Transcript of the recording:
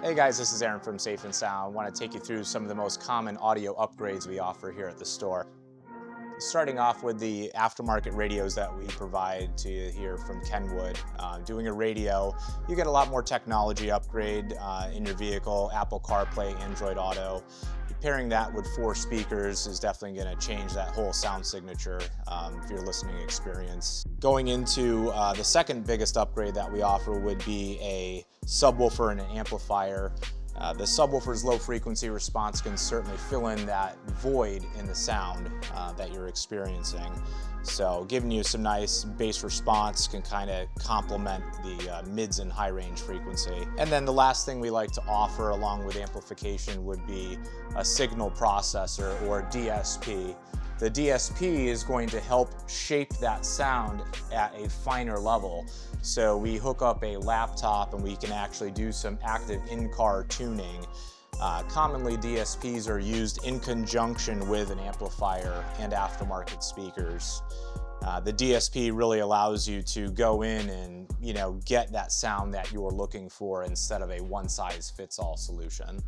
Hey guys, this is Aaron from Safe and Sound. I want to take you through some of the most common audio upgrades we offer here at the store. Starting off with the aftermarket radios that we provide to you here from Kenwood. Doing a radio, you get a lot more technology upgrade in your vehicle, Apple CarPlay, Android Auto. Pairing that with 4 speakers is definitely going to change that whole sound signature for your listening experience. Going into the second biggest upgrade that we offer would be a subwoofer and an amplifier. The subwoofer's low frequency response can certainly fill in that void in the sound that you're experiencing. So giving you some nice bass response can kind of complement the mids and high range frequency. And then the last thing we like to offer along with amplification would be a signal processor, or DSP. The DSP is going to help shape that sound at a finer level. So we hook up a laptop and we can actually do some active in-car tuning. Commonly, DSPs are used in conjunction with an amplifier and aftermarket speakers. The DSP really allows you to go in and get that sound that you're looking for instead of a one-size-fits-all solution.